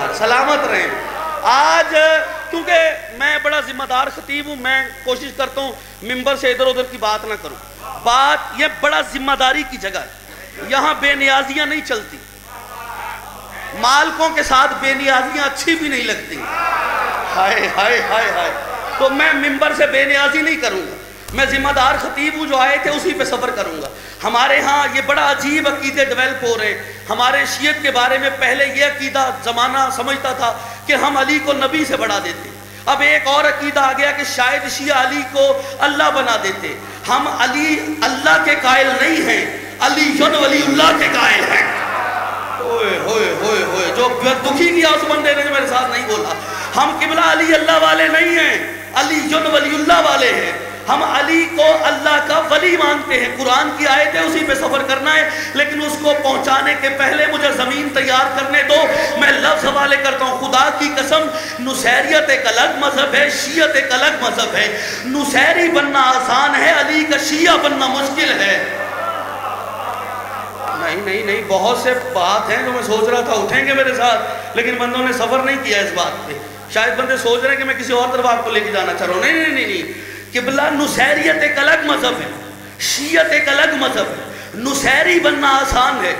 یار سلامت رہیں. آج کیونکہ میں بڑا ذمہ دار خطیب ہوں, میں کوشش کرتا ہوں ممبر سے ادھر ادھر کی بات نہ کروں. بات یہ بڑا ذمہ داری کی جگہ ہے, یہاں بے نیازیاں نہیں چلتی, مالکوں کے ساتھ بے نیازیاں اچھی بھی نہیں لگتی. ہائے ہائے ہائے ہائے. تو میں ممبر سے بے نیازی نہیں کروں گا, میں ذمہ دار خطیب ہوں, جو آئے تھے اسی پہ صبر کروں گا. ہمارے ہاں یہ بڑا عجیب عقیدے ڈیولپ ہو رہے ہیں. ہمارے شیعت کے بارے میں پہلے یہ عقیدہ زمانہ سمجھتا تھا کہ ہم علی کو نبی سے بڑھا دیتے. اب ایک اور عقیدہ آ گیا کہ شاید شیعہ علی کو اللہ بنا دیتے. ہم علی اللہ کے قائل نہیں ہیں, علی ولی اللہ کے قائل ہیں. ہوئے ہوئے ہوئے ہوئے, جو دکھی کیا اس بندے نے میرے ساتھ نہیں بولا. ہم قبلہ علی اللہ والے نہیں ہیں, علی ولی اللہ والے ہیں. ہم علی کو اللہ کا ولی مانتے ہیں. قرآن کی آیت ہے, اسی پہ سفر کرنا ہے, لیکن اس کو پہنچانے کے پہلے مجھے زمین تیار کرنے دو. میں لفظ حوالے کرتا ہوں, خدا کی قسم نصیریت ایک الگ مذہب ہے, شیعت ایک الگ مذہب ہے. نصیری بننا آسان ہے, علی کا شیعہ بننا مشکل ہے. نہیں نہیں نہیں, بہت سے بات ہیں جو میں سوچ رہا تھا اٹھیں گے میرے ساتھ, لیکن بندوں نے صبر نہیں کیا اس بات پہ. شاید بندے سوچ رہے ہیں کہ میں کسی اور طرف آپ کو لے کے جانا چاہ رہا ہوں. نہیں نہیں نہیں نہیں, قبلہ نصیریت ایک الگ مذہب ہے, شیعت ایک الگ مذہب ہے. نصیری بننا آسان ہے,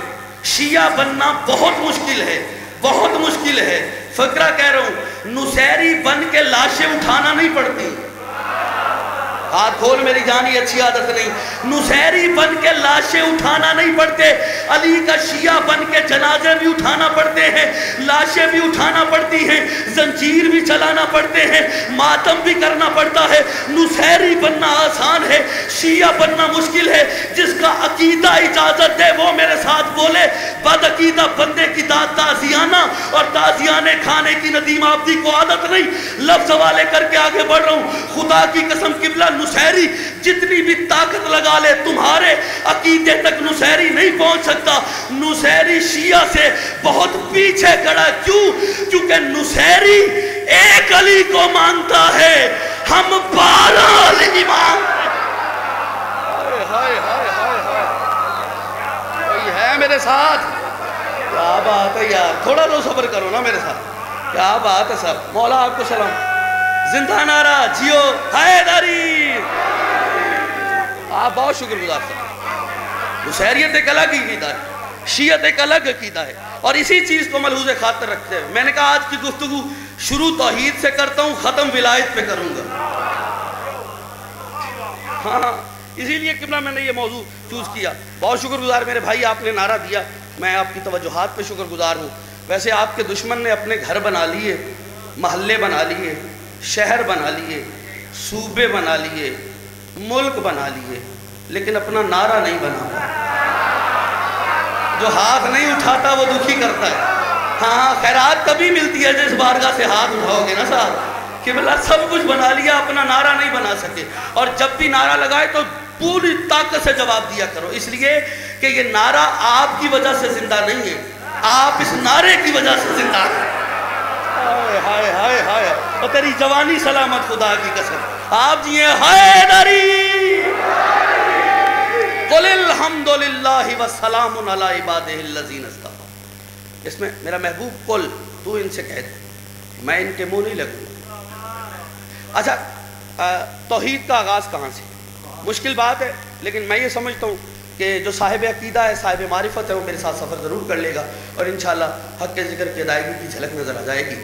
شیعہ بننا بہت مشکل ہے, بہت مشکل ہے. فقرہ کہہ رہا ہوں, نصیری بن کے لاشیں اٹھانا نہیں پڑتی. ہاتھ کھول میری جانی, اچھی عادت نہیں. نصیری بن کے لاشیں اٹھانا نہیں پڑتے. علی کا شیعہ بن کے جنازے بھی اٹھانا پڑتے ہیں, لاشیں بھی اٹھانا پڑتی ہیں, زنجیر بھی چلانا پڑتے ہیں, ماتم بھی کرنا پڑتا ہے. نصیری بننا آسان ہے, شیعہ بننا مشکل ہے. جس کا عقیدہ اجازت دے وہ میرے ساتھ بولے. بد عقیدہ بندے کی داد تازیانہ, اور تازیانے کھانے کی ندیم آبدی کو عادت نہیں. لفظ حوالے کر کے آگے بڑھ رہا ہوں. خدا کی قسم قبلہ نصیری جتنی بھی طاقت لگا لے, تمہارے عقیدے تک نصیری نہیں پہنچ سکتا. نصیری شیعہ سے بہت پیچھے کھڑا. کیوں؟ کیونکہ نصیری ایک علی کو مانتا ہے, ہم 12 علی مانتے ہیں. ہائے ہائے ہائے ہائے, کوئی ہے میرے ساتھ؟ کیا بات ہے یار, تھوڑا تو صبر کرو نا میرے ساتھ. کیا بات ہے صاحب. مولا آپ کو سلام. زندہ نعرہ جیو حیدری. آپ بہت شکر گزار سکتے. نصیریت ایک الگ عقیدہ ہے, شیعت ایک الگ عقیدہ ہے, اور اسی چیز کو ملحوظ خاطر رکھتے ہیں. میں نے کہا آج کی گفتگو شروع توحید سے کرتا ہوں, ختم ولایت پہ کروں گا. ہاں, اسی لیے قبلہ میں نے یہ موضوع چوز کیا. بہت شکر گزار میرے بھائی, آپ نے نعرہ دیا, میں آپ کی توجہات پہ شکر گزار ہوں. ویسے آپ کے دشمن نے اپنے گھر بنا لیے, محلے بنا لیے, شہر بنا لیے, صوبے بنا لیے, ملک بنا لیے, لیکن اپنا نعرہ نہیں بنا. جو ہاتھ نہیں اٹھاتا وہ دکھی کرتا ہے. ہاں, خیرات کبھی ملتی ہے جس بارگاہ سے ہاتھ اٹھاؤ گے نا صاحب. کہ بلا سب کچھ بنا لیا, اپنا نعرہ نہیں بنا سکے. اور جب بھی نعرہ لگائے تو پوری طاقت سے جواب دیا کرو, اس لیے کہ یہ نعرہ آپ کی وجہ سے زندہ نہیں ہے, آپ اس نعرے کی وجہ سے زندہ ہیں. ہائے ہائے ہائے ہائے, اور تیری جوانی سلامت خدا کی قسم. آپ جی ہیں حیدری. قل الحمدللہ والسلام علی عبادہ الذین اصطفیٰ. اس میں میرا محبوب قل, تو ان سے کہہ دے, میں ان کے منہ نہیں لگوں. اچھا, توحید کا آغاز کہاں سے؟ مشکل بات ہے, لیکن میں یہ سمجھتا ہوں کہ جو صاحب عقیدہ ہے, صاحب معرفت ہے, وہ میرے ساتھ سفر ضرور کر لے گا, اور انشاءاللہ حق کے ذکر کی ادائیگی کی جھلک نظر آ جائے گی.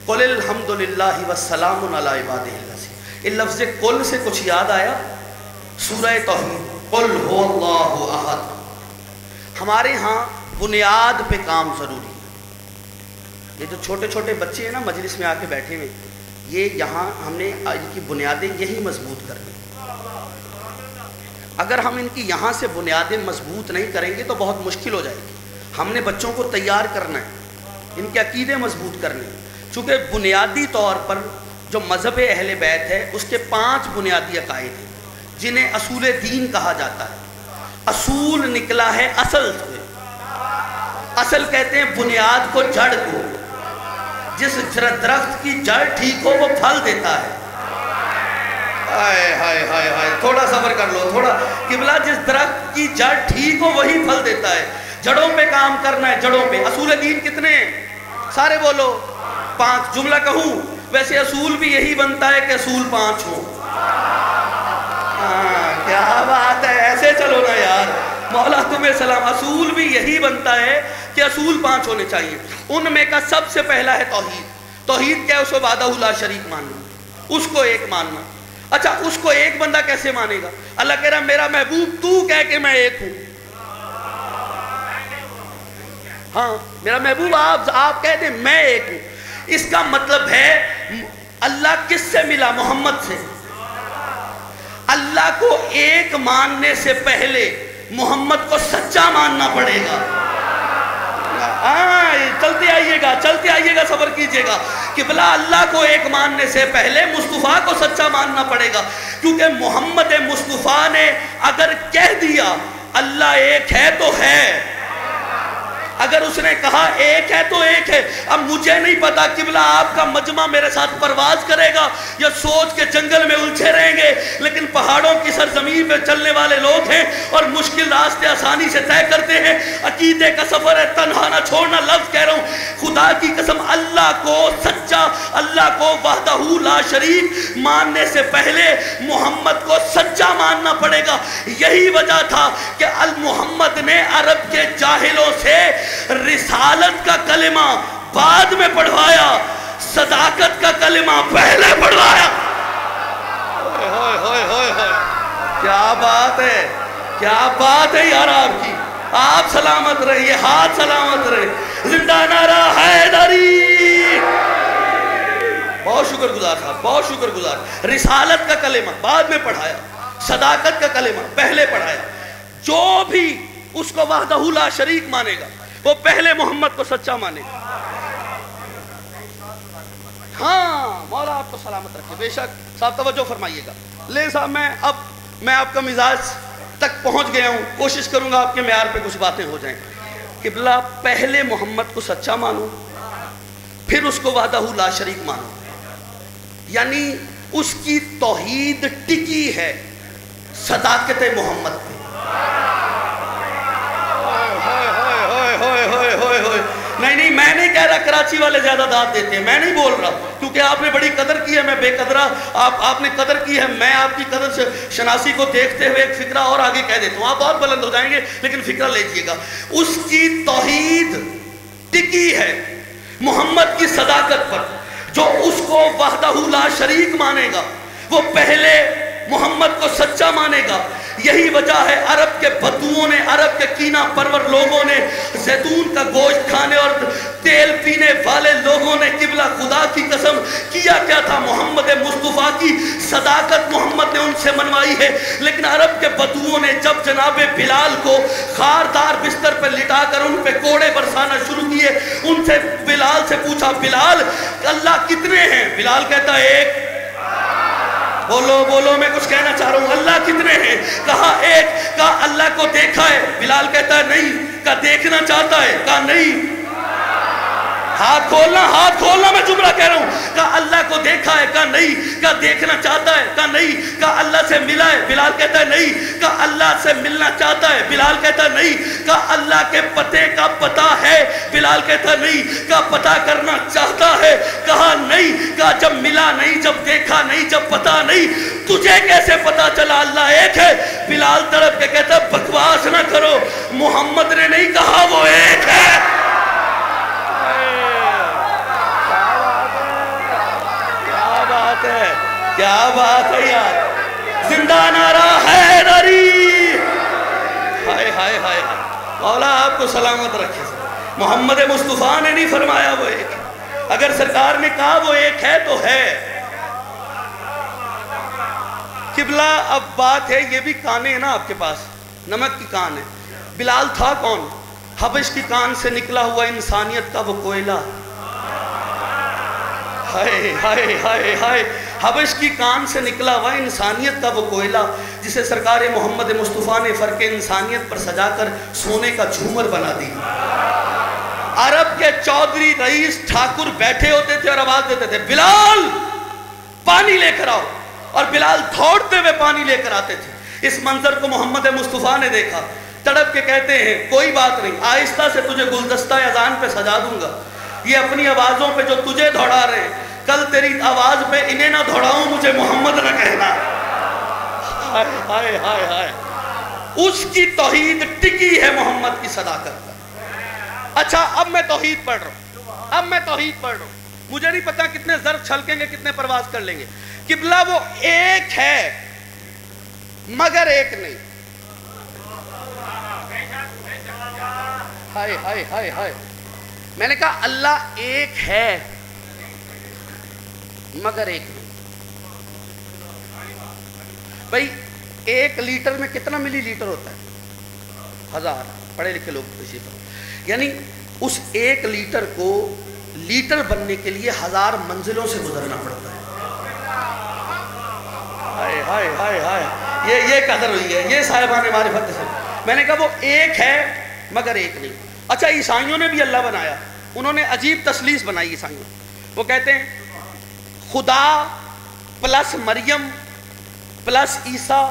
قل الحمدللہ والسلام علی عبادہ الذین. اس لفظ قل سے کچھ یاد آیا؟ سورہ توحید, قل هو اللہ احد. ہمارے ہاں بنیاد پہ کام ضروری ہے. یہ جو چھوٹے چھوٹے بچے ہیں نا مجلس میں آ کے بیٹھے ہوئے, یہ یہاں ہم نے ان کی بنیادیں یہی مضبوط کرنی. اگر ہم ان کی یہاں سے بنیادیں مضبوط نہیں کریں گے تو بہت مشکل ہو جائے گی. ہم نے بچوں کو تیار کرنا ہے, ان کے عقیدے مضبوط کرنے. چونکہ بنیادی طور پر جو مذہب اہل بیت ہے اس کے 5 بنیادی عقائد ہیں جنہیں اصول دین کہا جاتا ہے. اصول نکلا ہے اصل سے. اصل کہتے ہیں بنیاد کو, جڑ کو. جس درخت کی جڑ ٹھیک ہو وہ پھل دیتا ہے. ہائے ہائے ہائے ہائے, تھوڑا صبر کر لو تھوڑا. قبلہ جس درخت کی جڑ ٹھیک ہو وہی پھل دیتا ہے. جڑوں پہ کام کرنا ہے, جڑوں پہ. اصول دین کتنے ہیں؟ سارے بولو. 5 جملہ کہوں، ویسے اصول بھی یہی بنتا ہے کہ اصول 5 ہوں. کیا بات ہے، ایسے چلو نا یار، مولا تمہیں سلام. اصول بھی یہی بنتا ہے کہ اصول 5 ہونے چاہیے. ان میں کا سب سے پہلا ہے توحید. توحید کیا ہے؟ اس کو وحدہ لا شریک ماننا، اس کو ایک ماننا. اچھا اس کو ایک بندہ کیسے مانے گا؟ اللہ کہہ رہا میرا محبوب تو کہہ کہ میں ایک ہوں. ہاں میرا محبوب آپ کہہ دیں میں ایک ہوں. اس کا مطلب ہے اللہ کس سے ملا؟ محمد سے. اللہ کو ایک ماننے سے پہلے محمد کو سچا ماننا پڑے گا. چلتے آئیے گا صبر کیجئے گا. قبلہ اللہ کو ایک ماننے سے پہلے مصطفیٰ کو سچا ماننا پڑے گا، کیونکہ محمد مصطفیٰ نے اگر کہہ دیا اللہ ایک ہے تو ہے، اگر اس نے کہا ایک ہے تو ایک ہے. اب مجھے نہیں پتا قبلہ آپ کا مجمع میرے ساتھ پرواز کرے گا یا سوچ کے جنگل میں الجھے رہیں گے، لیکن پہاڑوں کی سرزمین پہ چلنے والے لوگ ہیں اور مشکل راستے آسانی سے طے کرتے ہیں. عقیدے کا سفر ہے، تنہا نہ چھوڑنا. لفظ کہہ رہا ہوں خدا کی قسم، اللہ کو سچا، اللہ کو وحدہ لا شریک ماننے سے پہلے محمد کو سچا ماننا پڑے گا. یہی وجہ تھا کہ المحمد نے عرب کے جاہلوں سے رسالت کا کلمہ بعد میں پڑھوایا، صداقت کا کلمہ پہلے پڑھوایا. کیا بات ہے، کیا بات ہے یار آپ کی. آپ سلامت رہیے، ہاتھ سلامت رہے. زندہ نعرہ حیدری. بہت شکر گزار صاحب، بہت شکر گزار. رسالت کا کلمہ بعد میں پڑھایا، صداقت کا کلمہ پہلے پڑھایا. جو بھی اس کو وحدہ لا شریک مانے گا وہ پہلے محمد کو سچا مانے گا. ہاں مولا آپ کو سلامت رکھے. بے شک صاحب توجہ فرمائیے گا. لے صاحب میں آپ کا مزاج تک پہنچ گیا ہوں، کوشش کروں گا آپ کے معیار پہ کچھ باتیں ہو جائیں. قبلہ پہلے محمد کو سچا مانو، پھر اس کو وحدہ لا شریک مانو. یعنی اس کی توحید ٹکی ہے صداقت محمد پہ. نہیں میں نہیں کہہ رہا کراچی والے زیادہ داد دیتے ہیں، میں نہیں بول رہا، کیونکہ آپ نے بڑی قدر کی ہے، میں بے قدرہ. آپ نے قدر کی ہے، میں آپ کی قدر سے شناسی کو دیکھتے ہوئے ایک فکرہ اور آگے کہہ دیتا ہوں. آپ بہت بلند ہو جائیں گے لیکن فکرہ لیجئے گا. اس کی توحید ٹکی ہے محمد کی صداقت پر. جو اس کو وحدہ لا شریک مانے گا وہ پہلے محمد کو سچا مانے گا. یہی وجہ ہے عرب کے بدوؤں نے، عرب کے کینہ پرور لوگوں نے، زیتون کا گوشت کھانے اور تیل پینے والے لوگوں نے قبلہ خدا کی قسم کیا کیا تھا؟ محمد مصطفیٰ کی صداقت محمد نے ان سے منوائی ہے. لیکن عرب کے بدوؤں نے جب جناب بلال کو خاردار بستر پہ لٹا کر ان پہ کوڑے برسانا شروع کیے، ان سے بلال سے پوچھا بلال اللہ کتنے ہیں؟ بلال کہتا ہے ایک. بولو میں کچھ کہنا چاہ رہا ہوں. اللہ کتنے ہیں؟ کہا ایک. کہا اللہ کو دیکھا ہے؟ بلال کہتا ہے نہیں. کہا دیکھنا چاہتا ہے؟ کہا نہیں. ہاتھ کھولنا میں جملہ کہہ رہا ہوں. کہا اللہ کو دیکھا ہے؟ کہا نہیں. کہا دیکھنا چاہتا ہے؟ کہا نہیں. کہا اللہ سے ملا ہے؟ بلال کہتا ہے نہیں. کہا اللہ سے ملنا چاہتا ہے؟ بلال کہتا ہے نہیں. کہا اللہ کے پتے کا پتہ ہے؟ بلال کہتا ہے نہیں. کہا پتہ کرنا چاہتا ہے؟ کہا نہیں. کہا جب ملا نہیں، جب دیکھا نہیں، جب پتہ نہیں، تجھے کیسے پتہ چلا اللہ ایک ہے؟ بلال تڑپ کے کہتا ہے بکواس نہ کرو، محمد نے نہیں کہا وہ ایک ہے. کیا بات ہے یار. زندہ نعرہ حیدری. ہائے ہائے ہائے. مولا آپ کو سلامت رکھے. محمد مصطفیٰ نے نہیں فرمایا وہ ایک ہے. اگر سرکار نے کہا وہ ایک ہے تو ہے. قبلہ اب بات ہے، یہ بھی کانے ہیں نا آپ کے پاس، نمک کی کان ہے. بلال تھا کون؟ حبش کی کان سے نکلا ہوا انسانیت کا وہ کوئلہ. ہائے ہائے ہائے ہائے. حبش کی کان سے نکلا ہوا انسانیت کا وہ کوئلہ جسے سرکار محمد مصطفیٰ نے فرق انسانیت پر سجا کر سونے کا جھومر بنا دی. عرب کے چودھری رئیس ٹھاکر بیٹھے ہوتے تھے اور آواز دیتے تھے بلال پانی لے کر آؤ، اور بلال دوڑتے ہوئے پانی لے کر آتے تھے. اس منظر کو محمد مصطفیٰ نے دیکھا، تڑپ کے کہتے ہیں کوئی بات نہیں، آہستہ سے تجھے گلدستہ اذان پہ سجا دوں گا. یہ اپنی آوازوں پہ جو تجھے دوڑا رہے ہیں، کل تیری آواز پہ انہیں نہ دوڑاؤں، مجھے محمد نہ کہنا۔ ہائے ہائے ہائے ہائے، اس کی توحید ٹکی ہے محمد کی صداقت پر۔ اچھا اب میں توحید پڑھ رہا ہوں، مجھے نہیں پتا کتنے ضرب چھلکیں گے، کتنے پرواز کر لیں گے۔ قبلہ وہ ایک ہے مگر ایک نہیں۔ ہائے ہائے ہائے ہائے، میں نے کہا اللہ ایک ہے مگر ایک نہیں۔ بھائی 1 لیٹر میں کتنا ملی لیٹر ہوتا ہے؟ 1000۔ پڑھے لکھے لوگ اسی پر، یعنی اس 1 لیٹر کو لیٹر بننے کے لیے 1000 منزلوں سے گزرنا پڑتا ہے۔ ہائے ہائے ہائے ہائے، یہ قدر ہوئی ہے، یہ صاحبان معرفت سے۔ میں نے کہا وہ ایک ہے مگر ایک نہیں۔ اچھا عیسائیوں نے بھی اللہ بنایا، انہوں نے عجیب تثلیث بنائی عیسائیوں۔ وہ کہتے ہیں خدا پلس مریم پلس عیسیٰ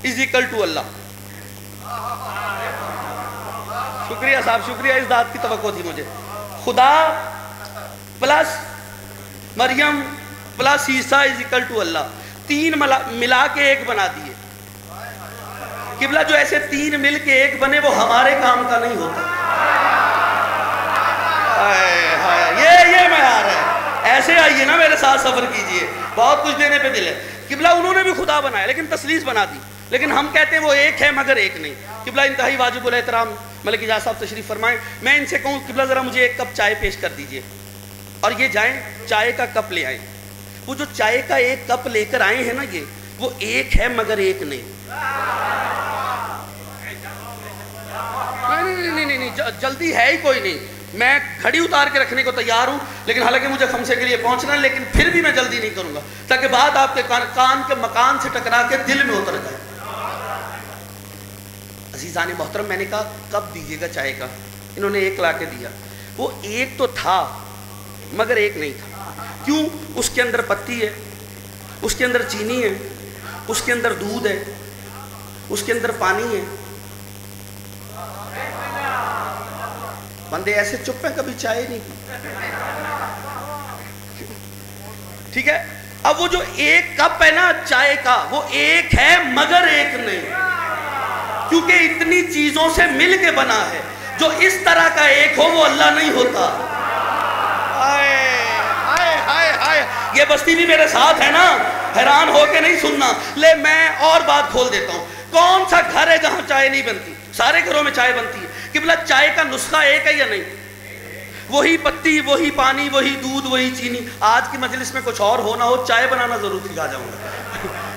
از اکول ٹو اللہ۔ شکریہ صاحب، شکریہ، اس بات کی توقع تھی مجھے۔ خدا پلس مریم پلس عیسیٰ از اکول ٹو اللہ، 3 ملا کے ایک بنا دیے۔ قبلہ جو ایسے 3 مل کے ایک بنے وہ ہمارے کام کا نہیں ہوتا۔ یہ میں آ رہا ہے، ایسے آئیے نا میرے ساتھ سفر کیجئے، بہت کچھ دینے پہ دل ہے۔ قبلہ انہوں نے بھی خدا بنایا لیکن تثلیث بنا دی، لیکن ہم کہتے ہیں وہ ایک ہے مگر ایک نہیں۔ قبلہ انتہائی واجب الاحترام ملک اجاز صاحب تشریف فرمائیں، میں ان سے کہوں قبلہ ذرا مجھے 1 کپ چائے پیش کر دیجئے، اور یہ جائیں چائے کا کپ لے آئیں۔ وہ جو چائے کا 1 کپ لے کر آئے ہیں نا، یہ وہ ایک ہے مگر ایک نہیں۔ نہیں، جلدی ہے ہی کوئی نہیں، میں گھڑی اتار کے رکھنے کو تیار ہوں، لیکن حالانکہ مجھے خمسے کے لیے پہنچنا ہے، لیکن پھر بھی میں جلدی نہیں کروں گا تاکہ بات آپ کے کان کے مکان سے ٹکرا کے دل میں اتر جائے۔ عزیزان محترم، میں نے کہا کب دیجیے گا چائے کا؟ انہوں نے 1 لا کے دیا۔ وہ ایک تو تھا مگر ایک نہیں تھا۔ کیوں؟ اس کے اندر پتی ہے، اس کے اندر چینی ہے، اس کے اندر دودھ ہے، اس کے اندر پانی ہے۔ بندے ایسے چپ ہیں، کبھی چائے نہیں پی، ٹھیک ہے؟ اب وہ جو 1 کپ ہے نا چائے کا، وہ ایک ہے مگر ایک نہیں، کیونکہ اتنی چیزوں سے مل کے بنا ہے۔ جو اس طرح کا ایک ہو وہ اللہ نہیں ہوتا۔ یہ بستی بھی میرے ساتھ ہے نا، حیران ہو کے نہیں سننا۔ لے میں اور بات کھول دیتا ہوں، کون سا گھر ہے جہاں چائے نہیں بنتی؟ سارے گھروں میں چائے بنتی ہے۔ قبلہ چائے کا نسخہ ایک ہے یا نہیں؟ وہی پتی، وہی پانی، وہی دودھ، وہی چینی۔ آج کی مجلس میں کچھ اور ہونا ہو، چائے بنانا ضرور سکھا جاؤں گا،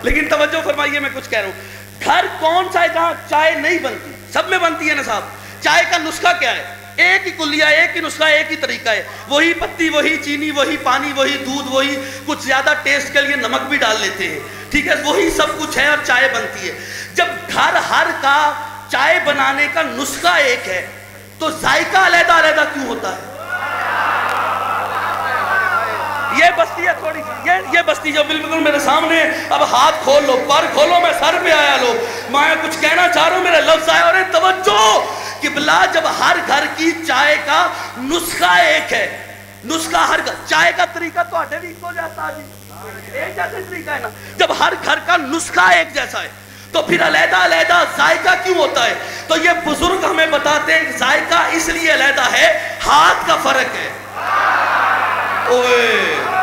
لیکن توجہ فرمائیے میں کچھ کہہ رہا ہوں۔ گھر کون سا ہے جہاں چائے نہیں بنتی؟ سب میں بنتی ہے نا صاحب۔ چائے کا نسخہ کیا ہے؟ ایک ہی کلیہ، ایک ہی نسخہ، ایک ہی طریقہ ہے۔ وہی پتی، وہی چینی، وہی پانی، وہی دودھ، وہی کچھ زیادہ ٹیسٹ کے لیے نمک بھی ڈال لیتے ہیں، ٹھیک ہے؟ وہی سب کچھ ہے اور چائے بنتی ہے۔ جب گھر ہر کا چائے بنانے کا نسخہ ایک ہے تو ذائقہ علیحدہ علیحدہ کیوں ہوتا ہے؟ یہ بستی ہے تھوڑی سی، یہ بستی جو بالکل میرے سامنے، اب ہاتھ کھول لو، پر کھولو، میں سر پہ آیا لو، میں کچھ کہنا چاہ رہا ہوں، میرے لفظ آئے، اور توجہ قبلہ، جب ہر گھر کی چائے کا نسخہ ایک ہے، نسخہ ہر گھر، چائے کا طریقہ تو آٹے بھی ہو جاتا ہے، ایک جیسا طریقہ ہے نا۔ جب ہر گھر کا نسخہ ایک جیسا ہے تو پھر علیحدہ علیحدہ ذائقہ کیوں ہوتا ہے؟ تو یہ بزرگ ہمیں بتاتے ہیں کہ ذائقہ اس لیے علیحدہ ہے، ہاتھ کا فرق ہے۔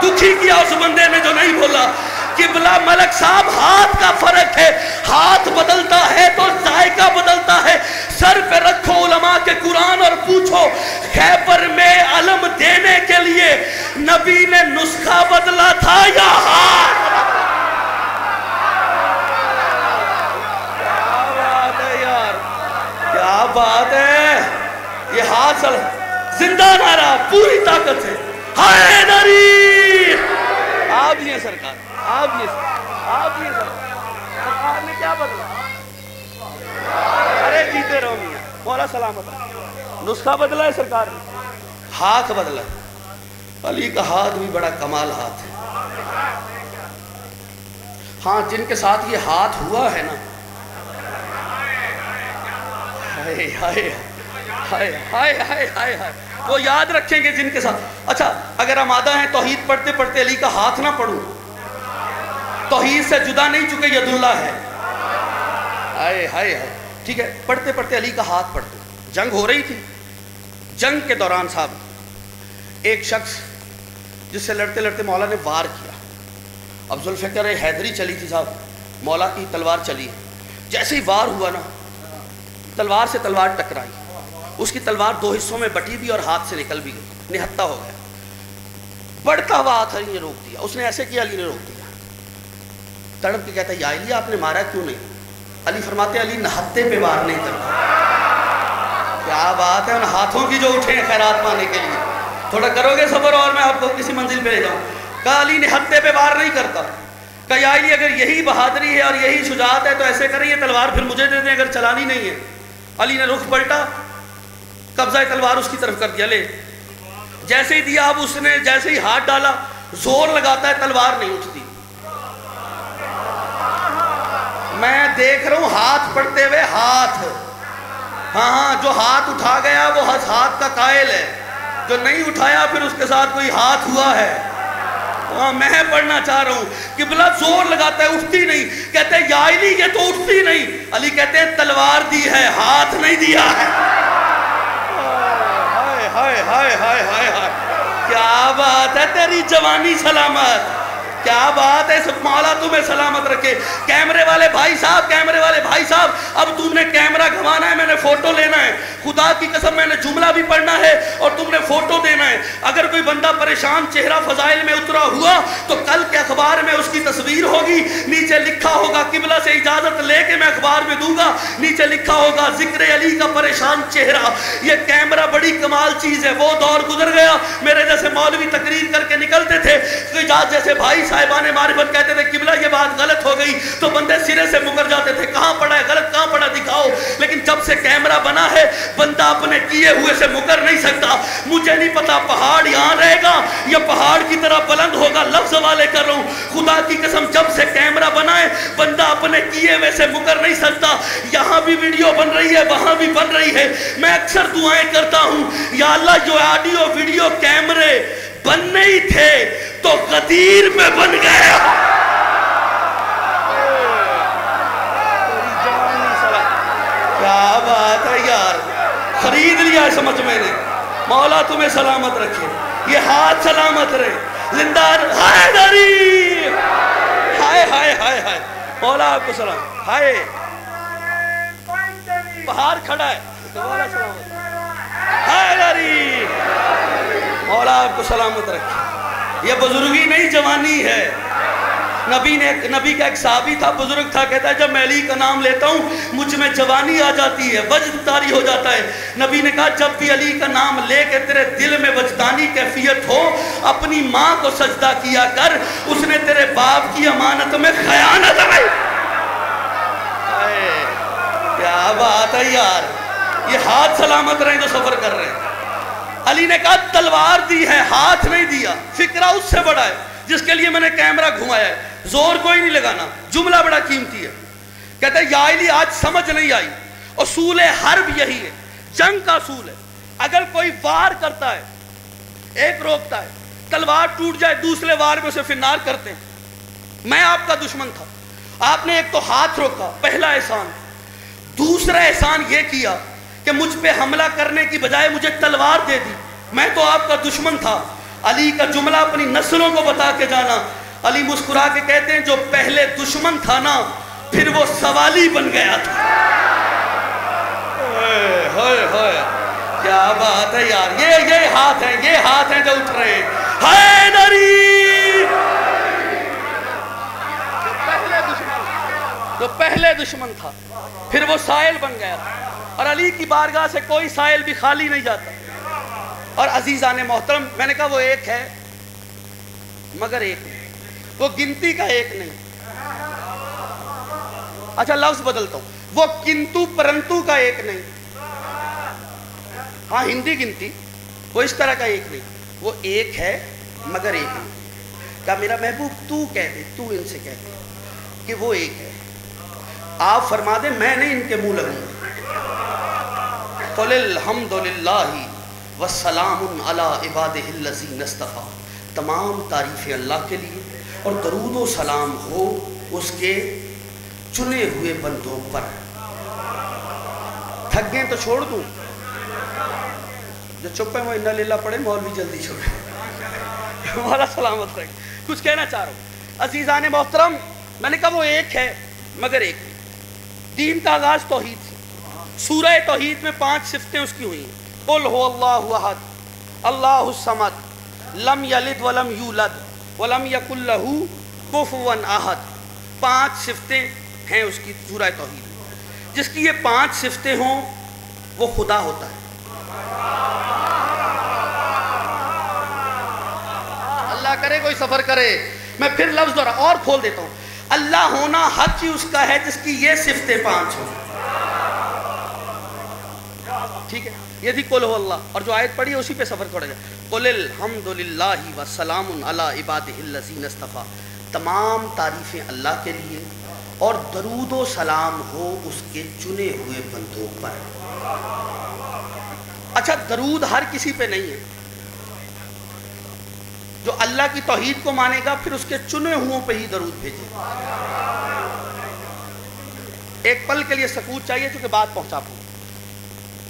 دکھی کیا اس بندے نے جو نہیں بولا۔ قبلہ ملک صاحب، ہاتھ کا فرق ہے، ہاتھ بدلتا ہے تو ذائقہ بدلتا ہے۔ سر پہ رکھو علماء کے قرآن اور پوچھو، خیبر میں علم دینے کے لیے نبی نے نسخہ بدلا تھا یا ہاتھ؟ کیا بات ہے، یہ ہاتھ زندہ نعرہ پوری طاقت سے، حیدری! آپ یہ سرکار، آپ یہ سرکار نے کیا بدلا؟ ارے جیتے رہو میاں، مولا سلامت۔ نسخہ بدلا ہے سرکار نے، ہاتھ بدلا۔ علی کا ہاتھ بھی بڑا کمال ہاتھ ہے۔ ہاں، جن کے ساتھ یہ ہاتھ ہوا ہے نا، ہائے ہائے ہائے ہائے ہائے ہائے ہائے، وہ یاد رکھیں گے جن کے ساتھ. اچھا اگر آمادہ ہیں توحید پڑھتے پڑھتے علی کا ہاتھ نہ پڑھوں, توحید سے جدا نہیں چکے ید اللہ ہے. ہائے ہائے ہائے. ٹھیک ہے, پڑھتے پڑھتے علی کا ہاتھ پڑھتے. جنگ ہو رہی تھی, جنگ کے دوران صاحب ایک شخص جس سے لڑتے لڑتے مولا نے وار کیا. اب ذوالفقار حیدری چلی تھی صاحب, مولا کی تلوار چلی, جیسے ہی وار ہوا نا تلوار سے تلوار ٹکرائی, اس کی تلوار دو حصوں میں بٹی بھی اور ہاتھ سے نکل بھی گئی, نہتا ہو گیا. بڑھتا ہوا ہاتھ علی نے روک دیا, اس نے ایسے کیا علی نے روک دیا. تڑپ کے کہتا ہے یا علی آپ نے مارا کیوں نہیں؟ علی فرماتے علی نہتے پہ وار نہیں کرتا. کیا بات ہے, ان ہاتھوں کی جو اٹھے ہیں خیرات پانے کے لیے. تھوڑا کرو گے صبر اور میں آپ کو کسی منزل پہ لے جاؤں. کہا علی نہتے پہ وار نہیں کرتا. کہا یا علی اگر یہی بہادری ہے اور یہی شجاعت ہے تو ایسے کریں یہ تلوار پھر مجھے دے دیں اگر چلانی نہیں ہے. علی نے رخ پلٹا, قبضہ تلوار اس کی طرف کر دیا, لے. جیسے ہی دیا, اب اس نے جیسے ہی ہاتھ ڈالا زور لگاتا ہے تلوار نہیں اٹھتی. میں دیکھ رہا ہوں ہاتھ پڑتے ہوئے ہاتھ, ہاں جو ہاتھ اٹھا گیا وہ ہاتھ کا قائل ہے, جو نہیں اٹھایا پھر اس کے ساتھ کوئی ہاتھ ہوا ہے. میں پڑھنا چاہ رہا ہوں قبلہ زور لگاتا ہے اٹھتی نہیں. کہتے ہیں یا علی یہ تو اٹھتی نہیں. علی کہتے ہیں تلوار دی ہے ہاتھ نہیں دیا ہے. ہائے ہائے ہائے ہائے ہائے ہائے, کیا بات ہے, تیری جوانی سلامت, کیا بات ہے, مولا تمہیں سلامت رکھے. کیمرے والے بھائی صاحب, کیمرے والے بھائی صاحب, اب تم نے کیمرہ گھمانا ہے, میں نے فوٹو لینا ہے. خدا کی قسم میں نے جملہ بھی پڑھنا ہے اور تم نے فوٹو دینا ہے. اگر کوئی بندہ پریشان چہرہ فضائل میں اترا ہوا تو کل کے اخبار میں اس کی تصویر ہوگی, نیچے لکھا ہوگا قبلہ سے اجازت لے کے میں اخبار میں دوں گا, نیچے لکھا ہوگا ذکر علی کا پریشان چہرہ. یہ کیمرہ بڑی کمال چیز ہے. وہ دور گزر گیا, میرے جیسے مولوی تقریر کر کے نکلتے تھے, جیسے بھائی صاحبان معرفت کہتے تھے قبلہ یہ بات غلط ہو گئی تو بندے سرے سے مکر جاتے تھے, کہاں پڑا ہے غلط, کہاں پڑا دکھاؤ. لیکن جب سے کیمرہ بنا ہے بندہ اپنے کیے ہوئے سے مکر نہیں سکتا. مجھے نہیں پتا پہاڑ یہاں رہے گا یا پہاڑ کی طرح بلند ہوگا, لفظ والے کر رہا ہوں. خدا کی قسم جب سے کیمرہ بنا ہے بندہ اپنے کیے ہوئے سے مکر نہیں سکتا. یہاں بھی ویڈیو بن رہی ہے, وہاں بھی بن رہی ہے. میں اکثر دعائیں کرتا ہوں یا اللہ جو آڈیو ویڈیو کیمرے بننے ہی تھے تو غدیر میں بن گیا. کیا بات ہے یار, خرید لیا سمجھ میں نے. مولا تمہیں سلامت رکھے, یہ ہاتھ سلامت رہے, زندہ حیدری. ہائے ہائے ہائے ہائے, مولا آپ کو سلام. ہائے باہر کھڑا ہے, دوبارہ سلامت. حیدری, مولا آپ کو سلامت رکھے. یہ بزرگی نہیں جوانی ہے. نبی کا ایک صحابی تھا, بزرگ تھا, کہتا ہے جب میں علی کا نام لیتا ہوں مجھ میں جوانی آ جاتی ہے, وجد طاری ہو جاتا ہے. نبی نے کہا جب بھی علی کا نام لے کے تیرے دل میں وجدانی کیفیت ہو اپنی ماں کو سجدہ کیا کر, اس نے تیرے باپ کی امانت میں خیانت ہے. کیا بات ہے یار, یہ ہاتھ سلامت رہیں جو سفر کر رہے ہیں. علی نے کہا تلوار دی ہے ہاتھ نہیں دیا. فکرہ اس سے بڑا ہے جس کے لیے میں نے کیمرہ گھمایا ہے, زور کوئی نہیں لگانا, جملہ بڑا قیمتی ہے. کہتے ہیں یا علی آج سمجھ نہیں آئی, اصول حرب یہی ہے, جنگ کا اصول ہے. اگر کوئی وار کرتا ہے, ایک روکتا ہے, تلوار ٹوٹ جائے دوسرے وار میں اسے فنار کرتے ہیں. میں آپ کا دشمن تھا, آپ نے ایک تو ہاتھ روکا, پہلا احسان. دوسرا احسان یہ کیا کہ مجھ پہ حملہ کرنے کی بجائے مجھے تلوار دے دی. میں تو آپ کا دشمن تھا. علی کا جملہ اپنی نسلوں کو بتا کے جانا. علی مسکرا کے کہتے ہیں جو پہلے دشمن تھا نا پھر وہ سوالی بن گیا تھا. کیا بات ہے یار, یہ ہاتھ ہیں, یہ ہاتھ ہیں جو اٹھ رہے ہیں. حیدری, جو پہلے دشمن تھا پھر وہ سائل بن گیا تھا. اور علی کی بارگاہ سے کوئی سائل بھی خالی نہیں جاتا. اور عزیزان محترم, میں نے کہا وہ ایک ہے مگر ایک نہیں, وہ گنتی کا ایک نہیں. اچھا لفظ بدلتا ہوں, وہ کنتو پرنتو کا ایک نہیں. ہاں ہندی گنتی, وہ اس طرح کا ایک نہیں, وہ ایک ہے مگر ایک نہیں. کہا میرا محبوب تو کہہ دے, تو ان سے کہہ دے کہ وہ ایک ہے. آپ فرما دیں میں نہیں ان کے منہ لگوں. قل الحمدللہ وَسَلَامٌ عَلَىٰ عِبَادِهِ الَّذِينَ اصْطَفَىٰ، تمام تعریفیں اللہ کے لیے اور درود و سلام ہو اس کے چنے ہوئے بندوں پر۔ تھک گئے تو چھوڑ دوں، جو چپ ہے وہ اِنَّا لِلَّہ پڑھے، مولوی جلدی چھوڑے، مولا سلامت رہے۔ کچھ کہنا چاہ رہا ہوں عزیزان محترم، میں نے کہا وہ ایک ہے مگر ایک ہے۔ دین کا آغاز توحید سے، سورہ توحید میں 5 صفتیں اس کی ہوئی ہیں۔ قل هو اللہ احد اللہ الصمد لم یلد ولم یولد ولم یکن لہ کفوا احد، 5 صفتیں ہیں اس کی سورہ توحید میں۔ جس کی یہ 5 صفتیں ہوں وہ خدا ہوتا ہے۔ اللہ کرے کوئی سفر کرے، میں پھر لفظ دورا اور کھول دیتا ہوں، اللہ ہونا حق ہی اس کا ہے جس کی یہ صفتیں 5 ہوں۔ ٹھیک ہے، یہ تھی قل هو اللہ، اور جو آیت پڑھی ہے اسی پہ سفر کھوڑا جائے۔ قل الحمدللہ وسلام علی عبادہ الذین اصطفیٰ، تمام تعریفیں اللہ کے لیے اور درود و سلام ہو اس کے چنے ہوئے بندوں پر۔ اچھا، درود ہر کسی پہ نہیں ہے، جو اللہ کی توحید کو مانے گا پھر اس کے چنے ہوئوں پہ ہی درود بھیجے۔ ایک پل کے لیے سکوت چاہیے چونکہ بات پہنچا پوں۔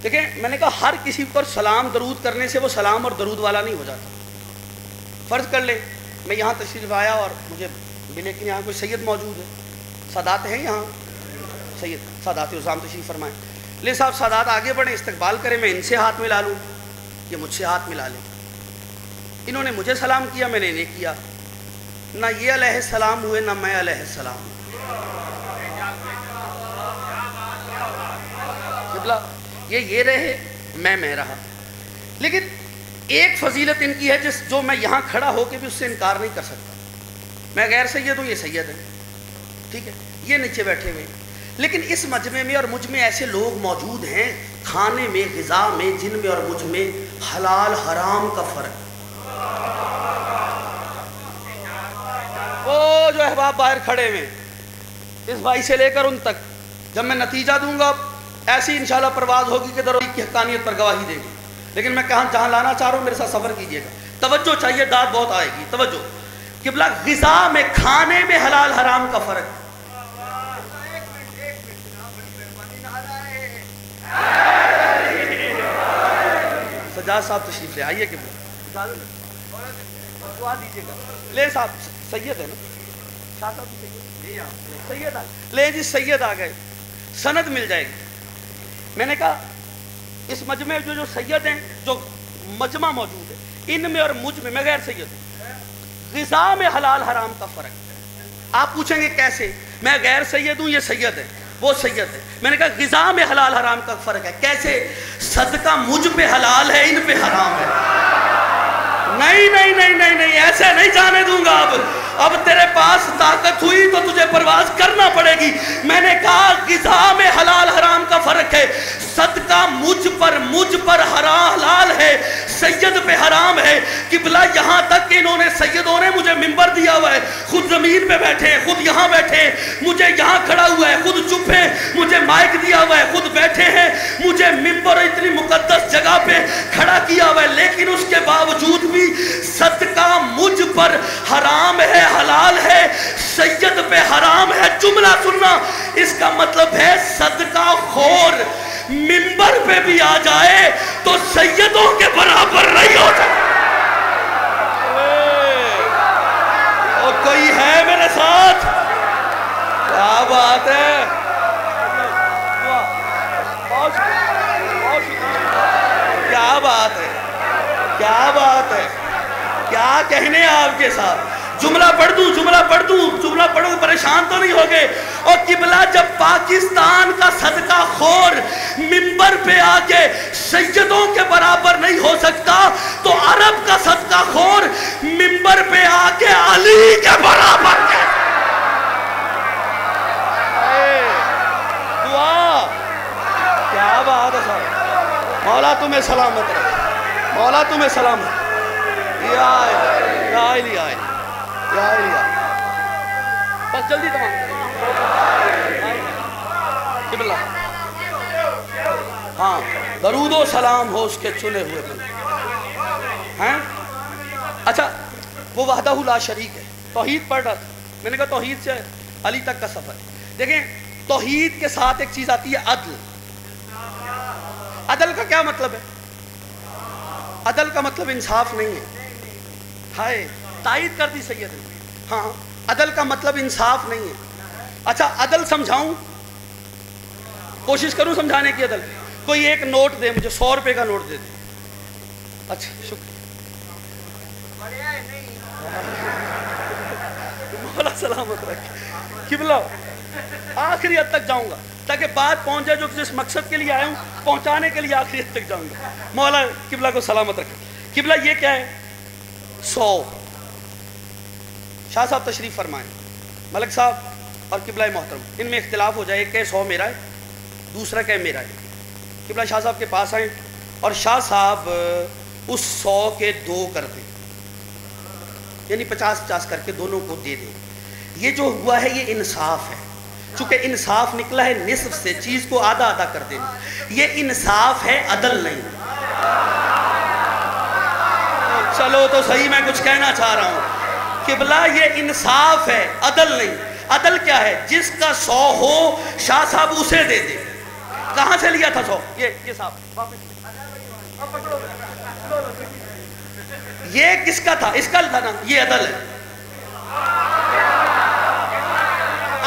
دیکھیں، میں نے کہا ہر کسی پر سلام درود کرنے سے وہ سلام اور درود والا نہیں ہو جاتا۔ فرض کر لیں میں یہاں تشریف آیا اور مجھے ملے کہ یہاں کوئی سید موجود ہے، سادات ہیں یہاں، سید سادات عظام تشریف فرمائیں، لے صاحب سادات آگے بڑھیں، استقبال کریں، میں ان سے ہاتھ ملا لوں، یہ مجھ سے ہاتھ ملا لیں۔ انہوں نے مجھے سلام کیا، میں نے انہیں کیا، نہ یہ علیہ السلام ہوئے نہ میں علیہ السلام۔ یہ رہے، میں رہا۔ لیکن ایک فضیلت ان کی ہے جو میں یہاں کھڑا ہو کے بھی اس سے انکار نہیں کر سکتا۔ میں غیر سید ہوں، یہ سید ہے، ٹھیک ہے، یہ نیچے بیٹھے ہوئے، لیکن اس مجمع میں اور مجھ میں ایسے لوگ موجود ہیں، کھانے میں، غذا میں، جن میں اور مجھ میں حلال حرام کا فرق۔ وہ جو احباب باہر کھڑے ہوئے، اس بھائی سے لے کر ان تک، جب میں نتیجہ دوں گا ایسی انشاءاللہ پرواز ہوگی کہ دروازے کی حقانیت پر گواہی دے گی۔ لیکن میں جہاں لانا چاہ رہا ہوں میرے ساتھ سفر کیجئے گا، توجہ چاہیے، داد بہت آئے گی، توجہ۔ قبلہ غذا میں، کھانے میں حلال حرام کا فرق۔ سجاد صاحب تشریف لے آئیے، قبلہ دعا دیجیے گا۔ لے صاحب سید ہے نا، شاہ صاحب سید لے جی، سید آ گئے، سند مل جائے گی۔ میں نے کہا اس مجمع میں جو سید ہیں، جو مجمع موجود ہے، ان میں اور مجھ میں غیر سید ہوں۔ غذا میں حلال حرام کا فرق۔ آپ پوچھیں گے کیسے؟ میں غیر سید ہوں، یہ سید ہے، وہ سید ہے۔ میں نے کہا غذا میں حلال حرام کا فرق ہے، کیسے؟ صدقہ مجھ پہ حلال ہے، ان پہ حرام ہے۔ نہیں، ایسے نہیں جانے دوں گا۔ اب تیرے پاس طاقت ہوئی تو تجھے پرواز کرنا پڑے گی۔ میں نے کہا غذا میں حلال حرام کا فرق ہے، صدقہ مجھ پر حلال ہے، سید پہ حرام ہے۔ قبلہ یہاں تک کہ انہوں نے، سیدوں نے مجھے منبر دیا ہوا ہے، خود زمین پہ بیٹھے ہیں، خود یہاں بیٹھے ہیں، مجھے یہاں کھڑا ہوا ہے، خود چپ ہیں، مجھے مائک دیا ہوا ہے، خود بیٹھے ہیں، مجھے منبر اتنی مقدس جگہ پہ کھڑا کیا ہوا ہے، لیکن اس کے باوجود بھی صدقہ مجھ پر حرام ہے، حلال ہے، سید پہ حرام ہے۔ جملہ سننا، اس کا مطلب ہے صدقہ خور منبر پہ بھی آ جائے تو سیدوں کے برابر نہیں ہو سکتا۔ اور کوئی ہے میرے ساتھ؟ کیا بات ہے، کیا بات ہے، کیا بات ہے، کیا کہنے آپ کے ساتھ۔ جملہ پڑھ دوں پریشان تو نہیں ہوگے۔ اور قبلہ جب پاکستان کا صدقہ خور منبر پہ آکے سیدوں کے برابر نہیں ہو سکتا تو عرب کا صدقہ خور منبر پہ آکے علی کے برابر ہے۔ دعا، کیا بات ہے صاحب، مولا تمہیں سلامت رکھے، مولا تمہیں سلامت۔ یا علی بس جلدی تمام قبلہ، ہاں، درود و سلام ہو اس کے چنے ہوئے بندے۔ ہیں؟ اچھا وہ وحدہ لا شریک ہے، توحید پڑھ رہا تھا میں نے کہا توحید سے علی تک کا سفر. دیکھیں توحید کے ساتھ ایک چیز آتی ہے عدل. عدل کا کیا مطلب ہے؟ عدل کا مطلب انصاف نہیں ہے. ہائے تائید کر دی سید نے. ہاں عدل کا مطلب انصاف نہیں ہے. اچھا عدل سمجھاؤں، کوشش کروں سمجھانے کی. عدل کوئی ایک نوٹ دے مجھے، 100 روپے کا نوٹ دے دے. اچھا شکریہ مولا سلامت رکھے. قبلہ آخری حد تک جاؤں گا تاکہ بات پہنچ جائے جو جس مقصد کے لیے آیا ہوں پہنچانے کے لیے آخری حد تک جاؤں گا. مولا قبلہ کو سلامت رکھے. قبلہ یہ کیا ہے؟ 100. شاہ صاحب تشریف فرمائیں. ملک صاحب اور قبلہ محترم ان میں اختلاف ہو جائے، ایک کہ 100 میرا ہے، دوسرا کہ میرا ہے. قبلہ شاہ صاحب کے پاس آئیں اور شاہ صاحب اس 100 کے 2 کر دیں، یعنی 50-50 کر کے دونوں کو دے دیں. یہ جو ہوا ہے یہ انصاف ہے. چونکہ انصاف نکلا ہے نصف سے، چیز کو آدھا آدھا کر دینا. یہ انصاف ہے، عدل نہیں. چلو تو صحیح، میں کچھ کہنا چاہ رہا ہوں. قبلہ یہ انصاف ہے، عدل نہیں. عدل کیا ہے؟ جس کا 100 ہو شاہ صاحب اسے دے دے. کہاں سے لیا تھا 100؟ یہ صاحب یہ کس کا تھا؟ اس کا تھا نا. یہ عدل ہے.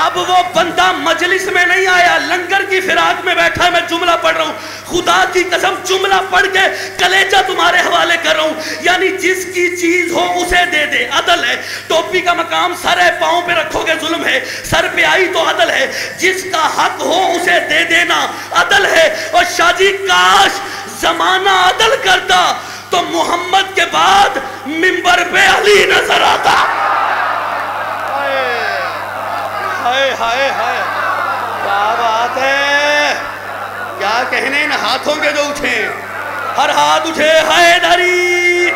اب وہ بندہ مجلس میں نہیں آیا، لنگر کی فراق میں بیٹھا ہے. میں جملہ پڑھ رہا ہوں، خدا کی قسم جملہ پڑھ کے کلیجہ تمہارے حوالے کر رہا ہوں. یعنی جس کی چیز ہو اسے دے دے، عدل ہے. ٹوپی کا مقام سر ہے، پاؤں پہ رکھو گے ظلم ہے. سر پہ آئی تو عدل ہے. جس کا حق ہو اسے دے دینا عدل ہے. اور شاہ جی کاش زمانہ عدل کرتا تو محمد کے بعد منبر پہ علی نظر آتا. ہائے ہائے ہائے کیا بات ہے، کیا کہنے ان ہاتھوں کے جو اٹھے، ہر ہاتھ اٹھے حیدری.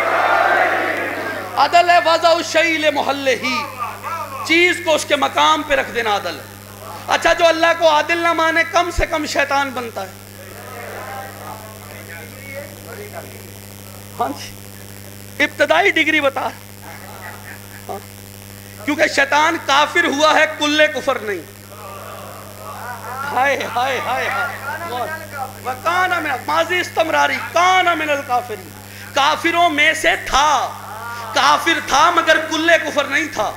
عدل ہے وضع الشیء لمحلہ، چیز کو اس کے مقام پہ رکھ دینا عدل ہے. اچھا جو اللہ کو عادل نہ مانے کم سے کم شیطان بنتا ہے. ہاں جی ابتدائی ڈگری بتا. کیونکہ شیطان کافر ہوا ہے، کل کفر نہیں. ہائے ہائے ہائے وَكَانَ مِنَ ماضی استمراری کان من الکافرین، کافروں میں سے تھا. کافر تھا مگر کل کفر نہیں تھا.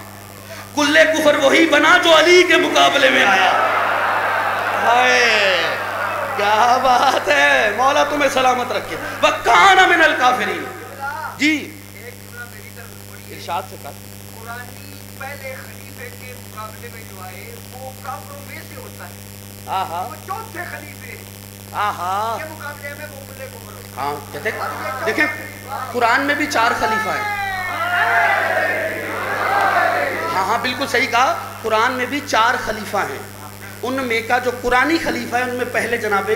کل کفر وہی بنا جو علی کے مقابلے میں آیا. ہائے کیا بات ہے، مولا تمہیں سلامت رکھے. وَكَانَ مِنَ الکافرین. جی ارشاد سے کہا پہلے خلیفے کے مقابلے میں جو آئے وہ کافروں میں سے ہوتا ہے. وہ چوتھے خلیفے کے مقابلے میں وہ کلے کفر. ہاں دیکھیں قرآن میں بھی 4 خلیفہ ہیں. ہاں بالکل صحیح کہا، قرآن میں بھی 4 خلیفہ ہیں. ان میں کا جو قرآنی خلیفہ ہے ان میں پہلے جناب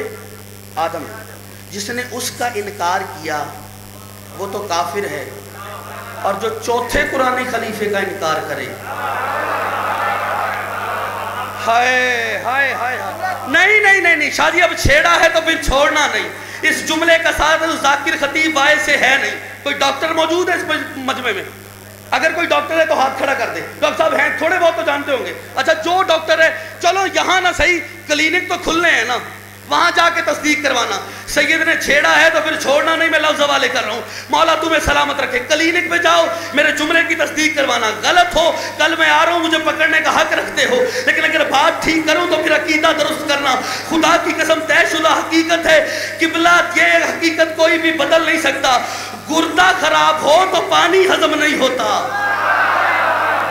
آدم ہے. جس نے اس کا انکار کیا وہ تو کافر ہے، اور جو چوتھے قرآنی خلیفے کا انکار کرے ہائے ہائے ہائے. نہیں نہیں نہیں نہیں شاہ جی اب چھیڑا ہے تو پھر چھوڑنا نہیں. اس جملے کا ساتھ ذاکر خطیب وائے سے ہے نہیں. کوئی ڈاکٹر موجود ہے اس مجمع میں؟ اگر کوئی ڈاکٹر ہے تو ہاتھ کھڑا کر دے. ڈاکٹر صاحب ہیں تھوڑے بہت تو جانتے ہوں گے. اچھا جو ڈاکٹر ہے چلو یہاں نہ صحیح کلینک تو کھلنے ہیں نا، وہاں جا کے تصدیق کروانا. سید نے چھیڑا ہے تو پھر چھوڑنا نہیں. میں لفظ حوالے کر رہا ہوں. مولا تمہیں سلامت رکھے. کلینک پہ جاؤ میرے جملے کی تصدیق کروانا. غلط ہو کل میں آ رہا ہوں، مجھے پکڑنے کا حق رکھتے ہو، لیکن اگر بات ٹھیک کروں تو پھر عقیدہ درست کرنا. خدا کی قسم طے شدہ حقیقت ہے. قبلہ یہ حقیقت کوئی بھی بدل نہیں سکتا. گردہ خراب ہو تو پانی ہضم نہیں ہوتا.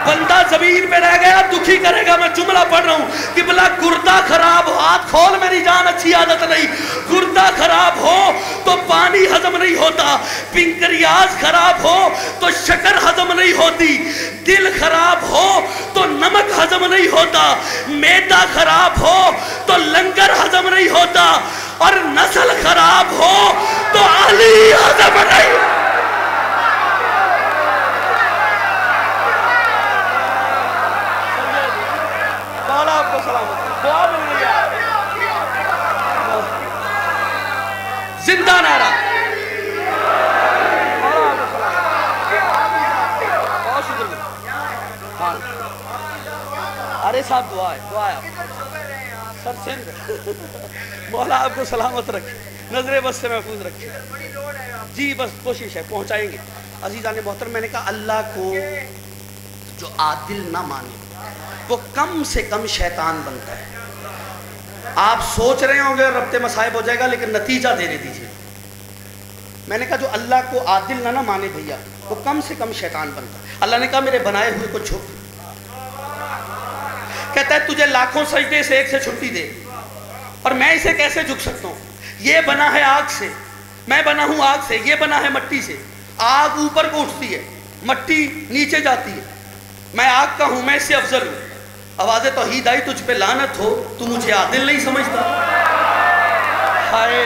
بندہ زمین پہ رہ گیا دکھی کرے گا. میں جملہ پڑھ رہا ہوں. قبلہ گردہ خراب ہو، ہاتھ کھول میری جان، اچھی عادت نہیں. گردہ خراب ہو تو پانی ہضم نہیں ہوتا. پنکریاز خراب ہو تو شکر ہضم نہیں ہوتی. دل خراب ہو تو نمک ہضم نہیں ہوتا. معدہ خراب ہو تو لنگر ہضم نہیں ہوتا. اور نسل خراب ہو تو علی ہضم نہیں ہوتا. زندہ نعرہ ارے صاحب دعا ہے سر سندھ مولا آپ کو سلامت رکھے، نظر بس سے محفوظ رکھے. جی بس کوشش ہے، پہنچائیں گے. عزیزان محترم، میں نے کہا اللہ کو جو عادل نہ مانے وہ کم سے کم شیطان بنتا ہے. آپ سوچ رہے ہوں گے ربط مصائب ہو جائے گا، لیکن نتیجہ دینے دیجیے. میں نے کہا جو اللہ کو عادل نہ مانے بھیا وہ کم سے کم شیطان بنتا ہے. اللہ نے کہا میرے بنائے ہوئے کو جھک. کہتا ہے تجھے لاکھوں سجدے سے ایک سے چھٹی دے، اور میں اسے کیسے جھک سکتا ہوں؟ یہ بنا ہے آگ سے، میں بنا ہوں آگ سے، یہ بنا ہے مٹی سے. آگ اوپر کو اٹھتی ہے، مٹی نیچے جاتی ہے. میں آگ کا ہوں، میں اس سے افضل ہوں. آواز توحید آئی تجھ پہ لعنت ہو، تو مجھے عادل نہیں سمجھتا. ہائے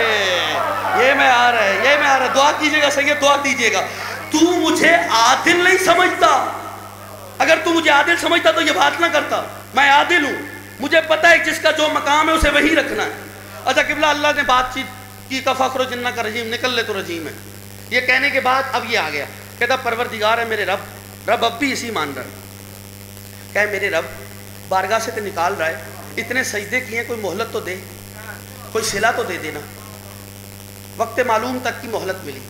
یہ میں آ رہا ہے، دعا کیجئے گا سید، دعا دیجئے گا. تو مجھے عادل نہیں سمجھتا. اگر تو مجھے عادل سمجھتا تو یہ بات نہ کرتا. میں عادل ہوں، مجھے پتہ ہے جس کا جو مقام ہے اسے وہی رکھنا ہے. اچھا قبلہ اللہ نے بات چیت کی کا فخر و جنہ کا رجیم نکل لے تو رجیم ہے. یہ کہنے کے بعد اب یہ آ گیا، کہتا پروردگار ہے میرے رب اب بھی اسی مان رہا ہے. کہ میرے رب بارگاہ سے تو نکال رہا ہے، اتنے سجدے کیے، کوئی مہلت تو دے، کوئی صلہ تو دے دینا. وقت معلوم تک کی مہلت ملی.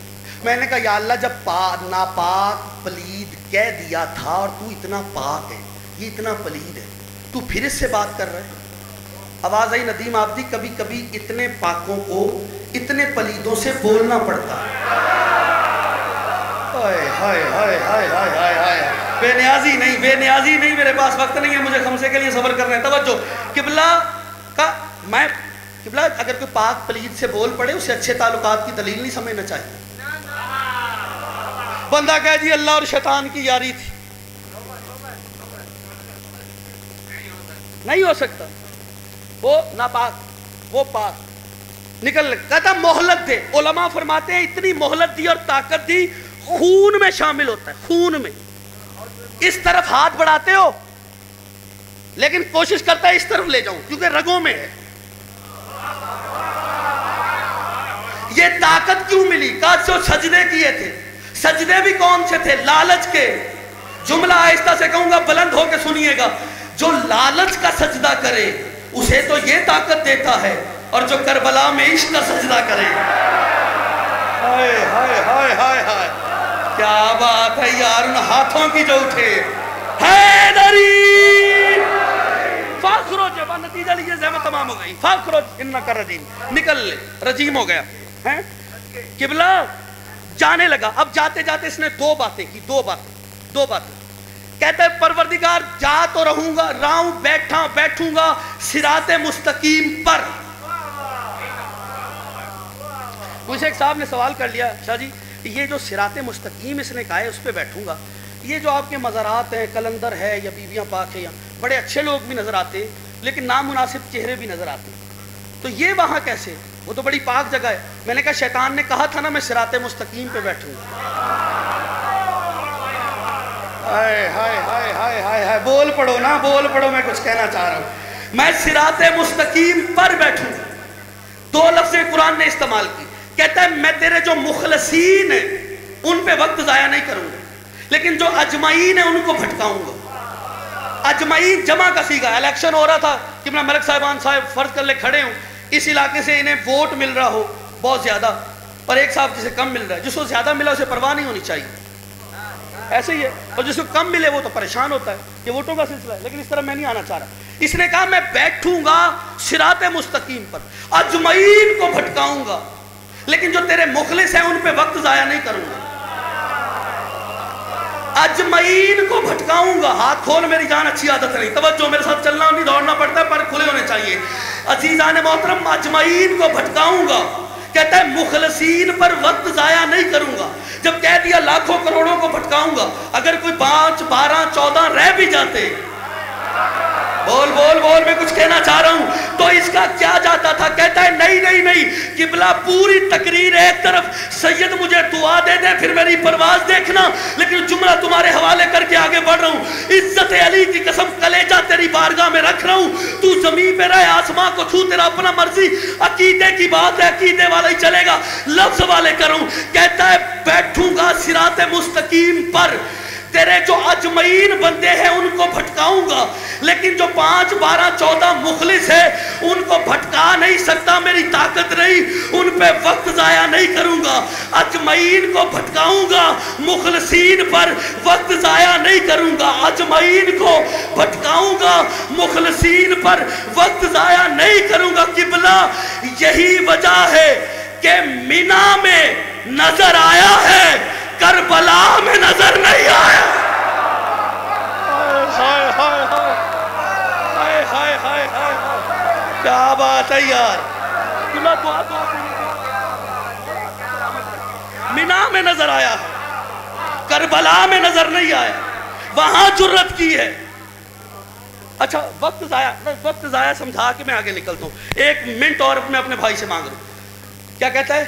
میں نے کہا یا اللہ جب ناپاک پلید کہہ دیا تھا اور تو اتنا پاک ہے، یہ اتنا پلید ہے، تو پھر اس سے بات کر رہا ہے. آواز آئی ندیم آبدی کبھی کبھی اتنے پاکوں کو اتنے پلیدوں سے بولنا پڑتا ہے. بے نیازی نہیں میرے پاس وقت نہیں ہے، مجھے خمسے کے لیے صبر کرنا ہے. توجہ قبلہ کا میں قبلہ اگر کوئی پاک پلید سے بول پڑے اسے اچھے تعلقات کی دلیل نہیں سمجھنا چاہیے. بندہ کہہ جی اللہ اور شیطان کی یاری تھی، نہیں ہو سکتا. وہ ناپاک وہ پاک نکل. کہتا مہلت دے. علماء فرماتے ہیں اتنی مہلت دی اور طاقت دی، خون میں شامل ہوتا ہے، خون میں. اس طرف ہاتھ بڑھاتے ہو لیکن کوشش کرتا ہے اس طرف لے جاؤں کیونکہ رگوں میں ہے. یہ طاقت کیوں ملی؟ کہا جو سجدے کیے تھے. سجدے بھی کون سے تھے؟ لالچ کے. جملہ آہستہ سے کہوں گا، بلند ہو کے سنیے گا. جو لالچ کا سجدہ کرے اسے تو یہ طاقت دیتا ہے، اور جو کربلا میں عشق کا سجدہ کرے. ہائے ہائے ہائے ہائے ہائے کیا بات ہے یار، ان ہاتھوں کی جو اٹھے. حیدری فاخروج. نتیجہ لیجیے زحمت تمام ہو گئی. فاخروج انکا رجیم، نکل لے، رجیم ہو گیا. قبلہ جانے لگا. اب جاتے جاتے اس نے دو باتیں کی. کہتا ہے پروردگار جا تو رہوں گا، بیٹھوں گا صراط مستقیم پر. مجھے ایک صاحب نے سوال کر لیا، شاہ جی یہ جو صراط مستقیم اس نے کہا ہے اس پہ بیٹھوں گا، یہ جو آپ کے مزارات ہیں، کلندر ہے یا بیویاں پاک ہے، یا بڑے اچھے لوگ بھی نظر آتے لیکن نامناسب چہرے بھی نظر آتے، تو یہ وہاں کیسے؟ وہ تو بڑی پاک جگہ ہے. میں نے کہا شیطان نے کہا تھا نا میں صراط مستقیم پہ بیٹھوں گا. ہائے ہائے ہائے ہائے ہائے ہائے بول پڑو نا، بول پڑو، میں کچھ کہنا چاہ رہا ہوں. میں صراط مستقیم پر بیٹھوں. دو لفظ قرآن نے استعمال کی. کہتا ہے میں تیرے جو مخلصین ہیں ان پہ وقت ضائع نہیں کروں گا، لیکن جو اجمعین ہیں ان کو بھٹکاؤں گا. اجمعین جمع کا صیغہ. الیکشن ہو رہا تھا کہ ملک صاحبان صاحب فرض کر لے کھڑے ہوں، اس علاقے سے انہیں ووٹ مل رہا ہو بہت زیادہ، اور ایک صاحب جسے کم مل رہا ہے. جس کو زیادہ ملا اسے پرواہ نہیں ہونی چاہیے، ایسے ہی ہے. اور جس کو کم ملے وہ تو پریشان ہوتا ہے، یہ ووٹوں کا سلسلہ ہے. لیکن اس طرح میں نہیں آنا چاہ رہا. اس نے کہا میں بیٹھوں گا صراط مستقیم پر، اجمعین کو بھٹکاؤں گا، لیکن جو تیرے مخلص ہیں ان پہ وقت ضائع نہیں کروں گا. اجمعین کو بھٹکاؤں گا. ہاتھ کھول میری جان، اچھی عادت نہیں. توجہ، میرے ساتھ چلنا نہیں، دوڑنا پڑتا ہے، پر کھلے ہونے چاہیے. عزیزان محترم اجمعین کو بھٹکاؤں گا. کہتا ہے مخلصین پر وقت ضائع نہیں کروں گا. جب کہہ دیا لاکھوں کروڑوں کو بھٹکاؤں گا، اگر کوئی 5 12 14 رہ بھی جاتے، بول بول بول، میں کچھ کہنا چاہ رہا ہوں، تو اس کا کیا جاتا تھا؟ کہتا ہے نہیں قبلہ پوری تقریر ایک طرف، سید مجھے دعا دے دے پھر میری پرواز دیکھنا، لیکن جملہ تمہارے حوالے کر کے آگے بڑھ رہا ہوں. عزت علی کی قسم کلیجہ تیری بارگاہ میں رکھ رہا ہوں، تو زمین پہ رہے آسمان کو چھو، تیرا اپنا مرضی. عقیدے کی بات ہے، عقیدے والا ہی چلے گا، لفظ والے کروں. کہتا ہے بیٹھوں گا صراط مستقیم پر، تیرے جو اجمعین بندے ہیں ان کو بھٹکاؤں گا، لیکن جو 5 12 14 مخلص ہے ان کو بھٹکا نہیں سکتا، میری طاقت نہیں، ان پہ وقت ضائع نہیں کروں گا۔ اجمعین کو بھٹکاؤں گا، مخلصین پر وقت ضائع نہیں کروں گا۔ اجمعین کو بھٹکاؤں گا، مخلصین پر وقت ضائع نہیں کروں گا۔ قبلہ یہی وجہ ہے کہ مینا میں نظر آیا ہے، کربلا میں نظر نہیں آیا۔ کیا بات ہے یار، مینا میں نظر آیا ہے، کربلا میں نظر نہیں آیا، وہاں جرت کی ہے۔ اچھا وقت ضائع سمجھا کے میں آگے نکلتا ہوں۔ 1 منٹ اور میں اپنے بھائی سے مانگ رہا ہوں۔ کیا کہتا ہے؟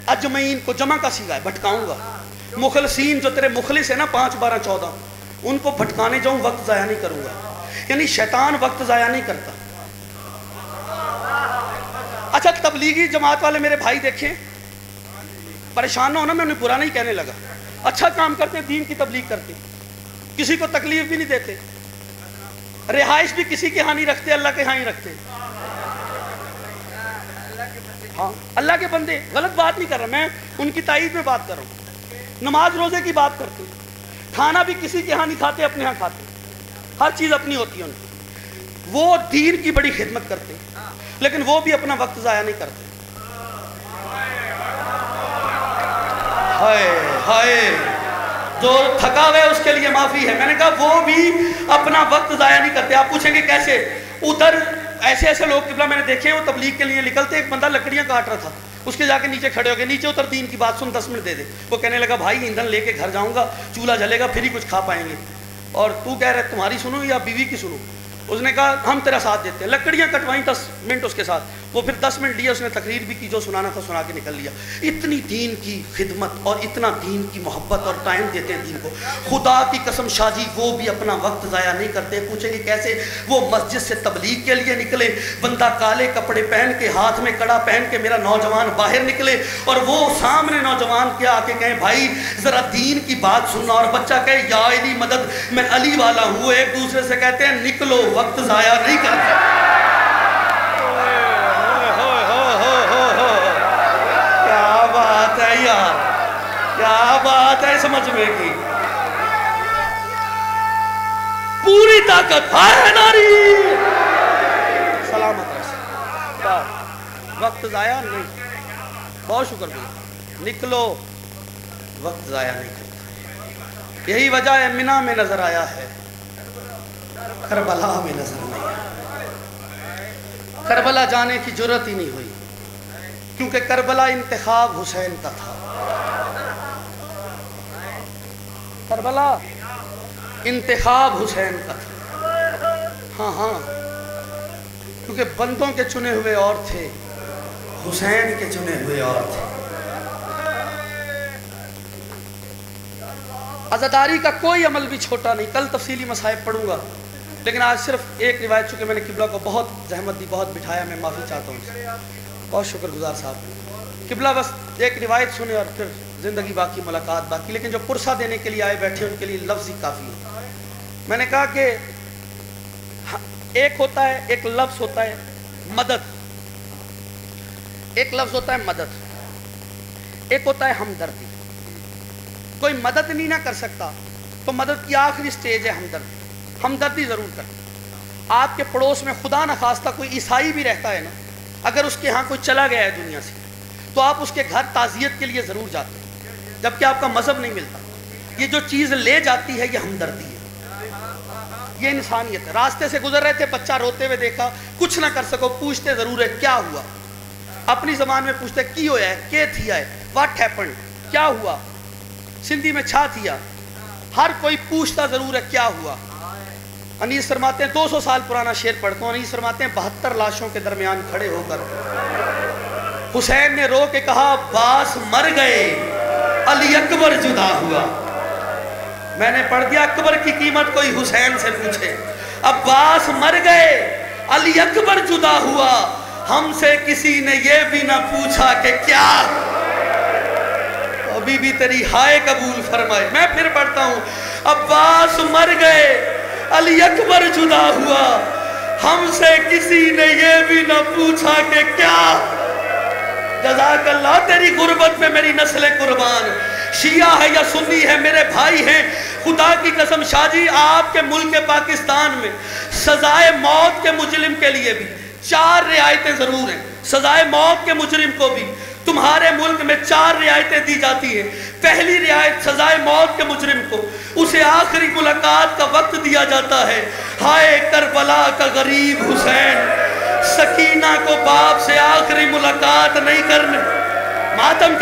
اجمعین کو جمع کا صیغہ ہے، بھٹکاؤں گا۔ مخلصین جو تیرے مخلص ہیں نا 5 12 14 ان کو بھٹکانے جاؤں، وقت ضائع نہیں کروں گا۔ یعنی شیطان وقت ضائع نہیں کرتا۔ اچھا تبلیغی جماعت والے میرے بھائی دیکھیں، پریشان نہ ہونا، میں انہیں برا نہیں کہنے لگا، اچھا کام کرتے، دین کی تبلیغ کرتے، کسی کو تکلیف بھی نہیں دیتے، رہائش بھی کسی کے ہاں نہیں رکھتے، اللہ کے ہاں ہی رکھتے۔ ہاں اللہ کے بندے، غلط بات نہیں کر رہا میں، ان کی تائید میں بات کر رہا ہوں۔ نماز روزے کی بات کرتے، کھانا بھی کسی کے ہاں نہیں کھاتے، اپنے ہاں کھاتے، ہر چیز اپنی ہوتی ہے ان کی۔ وہ دین کی بڑی خدمت کرتے، لیکن وہ بھی اپنا وقت ضائع نہیں کرتے۔ ہائے ہائے، جو تھکا ہوئے اس کے لیے معافی ہے۔ میں نے کہا وہ بھی اپنا وقت ضائع نہیں کرتے۔ آپ پوچھیں گے کیسے؟ ادھر ایسے لوگ قبلہ میں نے دیکھے، وہ تبلیغ کے لیے نکلتے، ایک بندہ لکڑیاں کاٹ رہا تھا، اس کے جا کے نیچے کھڑے ہو گئے، نیچے اتر دین کی بات سن، 10 منٹ دے دے۔ وہ کہنے لگا بھائی ایندھن لے کے گھر جاؤں گا، چولہا جلے گا پھر ہی کچھ کھا پائیں گے، اور تو کہہ رہے تمہاری سنو یا بیوی کی سنو؟ اس نے کہا ہم تیرا ساتھ دیتے ہیں۔ لکڑیاں کٹوائیں 10 منٹ اس کے ساتھ، وہ پھر 10 منٹ لیا، اس نے تقریر بھی کی، جو سنانا تھا سنا کے نکل لیا۔ اتنی دین کی خدمت اور اتنا دین کی محبت اور ٹائم دیتے ہیں دین کو، خدا کی قسم شاہ جی وہ بھی اپنا وقت ضائع نہیں کرتے۔ پوچھیں گے کیسے؟ وہ مسجد سے تبلیغ کے لیے نکلے، بندہ کالے کپڑے پہن کے، ہاتھ میں کڑا پہن کے میرا نوجوان باہر نکلے، اور وہ سامنے نوجوان کے آ کے کہیں بھائی ذرا دین کی بات سننا، اور بچہ کہے یا علی مدد، میں علی والا ہوں۔ ایک دوسرے سے کہتے ہیں نکلو، وقت ضائع نہیں کرتے۔ کیا بات ہے یار، کیا بات ہے سمجھ میں کی، پوری طاقت ہے ناری، سلامت رہے، وقت ضائع نہیں۔ بہت شکر بھائی، نکلو، وقت ضائع نہیں کرتا۔ یہی وجہ ہے مینا میں نظر آیا ہے، کربلا میں نظر نہیں آیا۔ کربلا جانے کی جرت ہی نہیں ہوئی، کیونکہ کربلا انتخاب حسین کا تھا۔ کربلا انتخاب حسین کا تھا۔ ہاں ہاں، کیونکہ بندوں کے چنے ہوئے اور تھے، حسین کے چنے ہوئے اور تھے۔ عزاداری کا کوئی عمل بھی چھوٹا نہیں، کل تفصیلی مصائب پڑھوں گا، لیکن آج صرف ایک روایت، چونکہ میں نے قبلہ کو بہت زحمت دی، بہت بٹھایا، میں معافی چاہتا ہوں، بہت شکر گزار صاحب۔ قبلہ بس ایک روایت سنے اور پھر زندگی باقی، ملاقات باقی، لیکن جو پرسہ دینے کے لیے آئے بیٹھے ان کے لیے لفظ ہی کافی ہے۔ میں نے کہا کہ ایک ہوتا ہے، ایک لفظ ہوتا ہے مدد، ایک لفظ ہوتا ہے مدد، ایک ہوتا ہے ہمدردی۔ کوئی مدد نہیں نہ کر سکتا تو مدد کی آخری سٹیج ہے ہمدردی۔ ہمدردی ضرور کریں۔ آپ کے پڑوس میں خدا نخواستہ کوئی عیسائی بھی رہتا ہے نا، اگر اس کے ہاں کوئی چلا گیا ہے دنیا سے، تو آپ اس کے گھر تعزیت کے لیے ضرور جاتے ہیں، جبکہ آپ کا مذہب نہیں ملتا۔ یہ جو چیز لے جاتی ہے یہ ہمدردی ہے، یہ انسانیت ہے۔ راستے سے گزر رہے تھے، بچہ روتے ہوئے دیکھا، کچھ نہ کر سکو، پوچھتے ضرور ہے کیا ہوا، اپنی زبان میں پوچھتے کی ہویا ہے، کیا تھیا ہے، واٹ ہیپنڈ، کیا ہوا، سندھی میں چھا تھیا، ہر کوئی پوچھتا ضرور ہے کیا ہوا۔ انیس فرماتے ہیں، 200 سال پرانا شعر پڑھتا ہوں، انیس فرماتے ہیں 72 لاشوں کے درمیان کھڑے ہو کر حسین نے رو کے کہا عباس مر گئے، علی اکبر جدا ہوا۔ میں نے پڑھ دیا اکبر کی قیمت کوئی حسین سے پوچھے، عباس مر گئے، علی اکبر جدا ہوا، ہم سے کسی نے یہ بھی نہ پوچھا کہ کیا ابھی بھی تیری ہائے قبول فرمائے۔ میں پھر پڑھتا ہوں، عباس مر گئے، علی اکبر جدا ہوا، ہم سے کسی نے یہ بھی نہ پوچھا کہ کیا۔ جزاک اللہ، تیری غربت پہ میری نسل قربان، شیعہ ہے یا سنی ہے میرے بھائی ہیں، خدا کی قسم شاہ جی آپ کے ملک پاکستان میں سزائے موت کے مجرم کے لیے بھی 4 رعایتیں ضرور ہیں، سزائے موت کے مجرم کو بھی تمہارے ملک میں 4 رعایتیں دی جاتی ہیں۔ پہلی رعایت سزائے موت کے مجرم کو اسے آخری ملاقات کا وقت دیا جاتا ہے، ہائے کربلا کا غریب حسین، سکینہ کو باپ سے آخری ملاقات نہیں کرنے۔ ماتم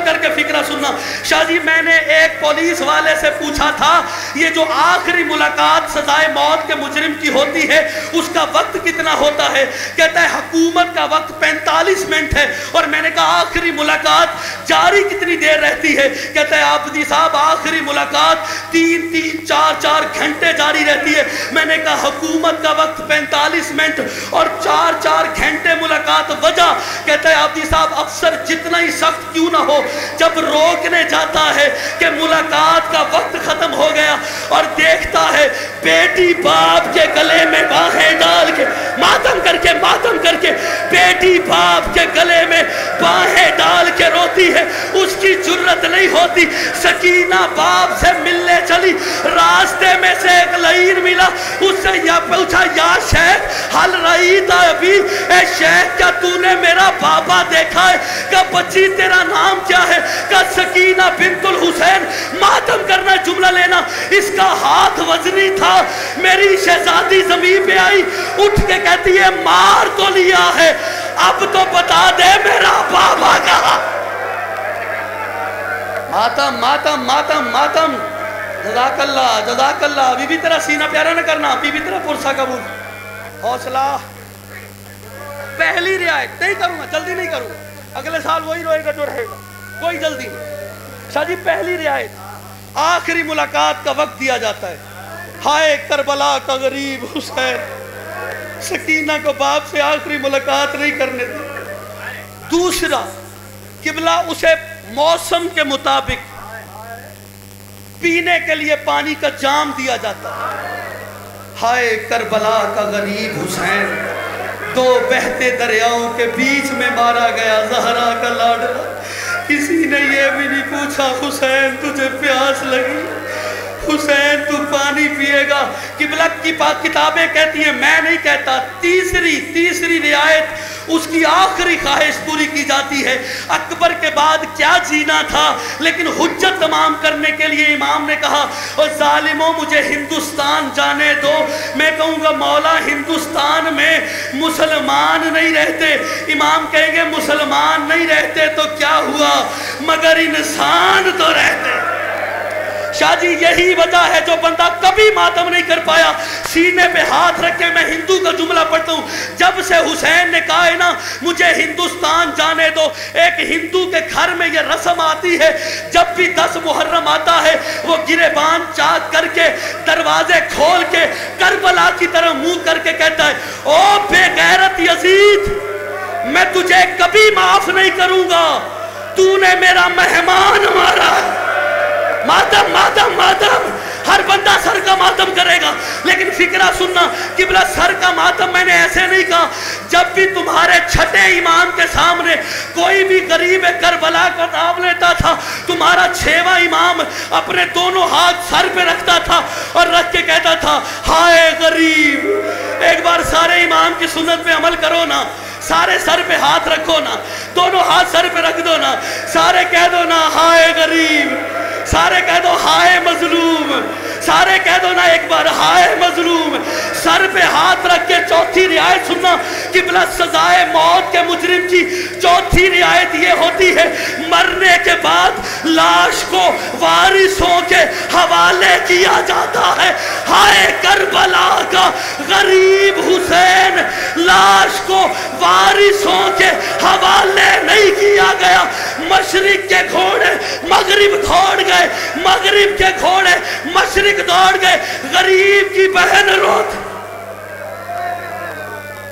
کر کے فکرہ سننا شاہ جی، میں نے ایک پولیس والے سے پوچھا تھا یہ جو آخری ملاقات سزائے موت کے مجرم کی ہوتی ہے اس کا وقت کتنا ہوتا ہے؟ کہتا ہے حکومت کا وقت 45 منٹ ہے، اور میں نے کہا آخری ملاقات جاری کتنی دیر رہتی ہے؟ کہتا ہے عابدی صاحب آخری ملاقات 3-4 گھنٹے جاری رہتی ہے۔ میں نے کہا حکومت کا وقت 45 منٹ اور 4 گھنٹے ملاقات، وجہ؟ کہتا ہے عابدی صاحب افسر جتنا ہی سخت کیوں نہ ہو، جب روکنے جاتا ہے کہ ملاقات کا وقت ختم ہو گیا اور دیکھتا ہے بیٹی باپ کے گلے میں باہیں ڈال کے ماتم کر کے بیٹی باپ کے گلے میں باہیں ڈال کے روتی ہے، اس کی جرت نہیں ہوتی۔ سکینہ باپ سے ملنے چلی، راستے میں سے ایک لعین ملا، اس سے یا پوچھا یا شیخ حل رئیت ابھی، اے شیخ کیا تو نے میرا بابا دیکھا ہے؟ کہ بچی تیرا نام کیا ہے؟ کہ سکینہ بنت الحسین۔ ماتم کرنا جملہ لینا، اس کا ہاتھ وزنی تھا۔ میری شہزادی زمین پہ آئی، اٹھ کے کہتی ہے مار تو لیا ہے، اب تو بتا دے میرا بابا کہاں۔ ماتم جزاک اللہ بی بی تیرا سینہ پیارا نہ کرنا، بی بی تیرا پرسہ قبول، حوصلہ۔ پہلی رعایت نہیں کروں گا، جلدی نہیں کروں گا، اگلے سال وہی روئے گا جو رہے گا، کوئی جلدی نہیں۔ شاہ جی پہلی رعایت آخری ملاقات کا وقت دیا جاتا ہے، ہائے کربلا کا غریب حسین، سکینہ کو باپ سے آخری ملاقات نہیں کرنے دی۔ دوسرا، قبلہ اسے موسم کے مطابق پینے کے لیے پانی کا جام دیا جاتا ہے، ہائے کربلا کا غریب حسین، 2 بہتے دریاؤں کے بیچ میں مارا گیا زہرا کا لاڈلا، کسی نے یہ بھی نہیں پوچھا حسین تجھے پیاس لگی، حسین تو پانی پیے گا۔ قبلہ کی پاک کتابیں کہتی ہیں، میں نہیں کہتا۔ تیسری رعایت اس کی آخری خواہش پوری کی جاتی ہے۔ اکبر کے بعد کیا جینا تھا، لیکن حجت تمام کرنے کے لیے امام نے کہا اور ظالموں مجھے ہندوستان جانے دو۔ میں کہوں گا مولا ہندوستان میں مسلمان نہیں رہتے۔ امام کہیں گے مسلمان نہیں رہتے تو کیا ہوا، مگر انسان تو رہتے۔ شاہ جی یہی وجہ ہے جو بندہ کبھی ماتم نہیں کر پایا، سینے پہ ہاتھ رکھ کے میں ہندو کا جملہ پڑھتا ہوں، جب سے حسین نے کہا ہے نا مجھے ہندوستان جانے دو، ایک ہندو کے گھر میں یہ رسم آتی ہے، جب بھی 10 محرم آتا ہے وہ گریبان چاک کر کے دروازے کھول کے کربلا کی طرح منہ کر کے کہتا ہے او بے غیرت یزید، میں تجھے کبھی معاف نہیں کروں گا، تو نے میرا مہمان مارا۔ ماتم ہر بندہ سر کا ماتم کرے گا، لیکن فکرہ سننا، قبلہ سر کا ماتم میں نے ایسے نہیں کہا، جب بھی تمہارے چھٹے امام کے سامنے کوئی بھی غریب کربلا کا نام لیتا تھا، تمہارا 6واں امام اپنے دونوں ہاتھ سر پہ رکھتا تھا اور رکھ کے کہتا تھا ہائے غریب۔ ایک بار سارے امام کی سنت پہ عمل کرو نا، سارے سر پہ ہاتھ رکھو نا، دونوں ہاتھ سر پہ رکھ دو نا، سارے کہہ دو نا ہائے غریب، سارے کہہ دو ہائے مظلوم، سارے کہہ دو نا ایک بار ہائے مظلوم۔ سر پہ ہاتھ رکھ کے چوتھی رعایت سننا، قبلہ سزائے موت کے مجرم کی چوتھی رعایت یہ ہوتی ہے، مرنے کے بعد لاش کو وارثوں کے حوالے کیا جاتا ہے۔ ہائے کربلا کا غریب حسین، لاش کو وارثوں کے حوالے نہیں کیا گیا۔ مشرق کے گھوڑے مغرب دوڑ گئے، مغرب کے گھوڑے مشرق دوڑ گئے، غریب کی بہن روت